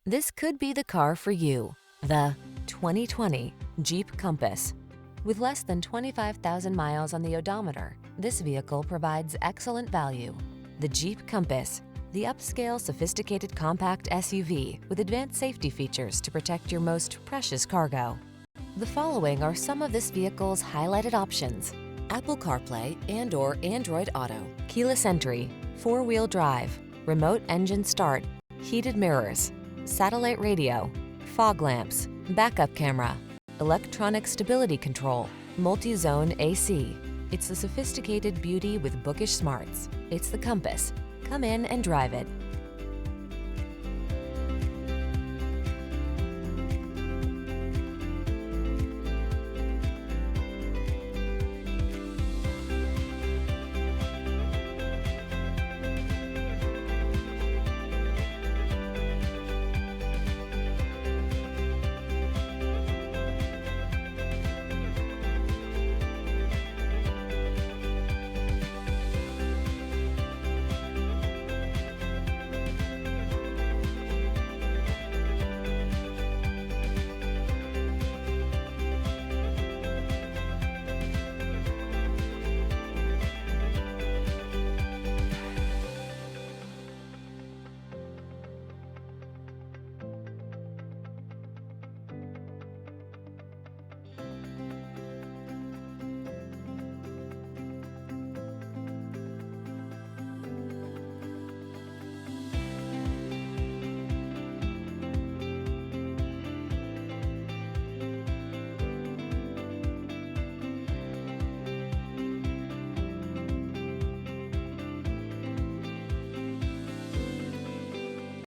This could be the car for you. The 2020 Jeep Compass. With less than 25,000 miles on the odometer, this vehicle provides excellent value. The Jeep Compass, the upscale, sophisticated compact SUV with advanced safety features to protect your most precious cargo. The following are some of this vehicle's highlighted options: Apple CarPlay and/or Android Auto, keyless entry, four-wheel drive, remote engine start, heated mirrors, satellite radio, fog lamps, backup camera, electronic stability control, multi-zone AC. It's the sophisticated beauty with bookish smarts. It's the Compass. Come in and drive it.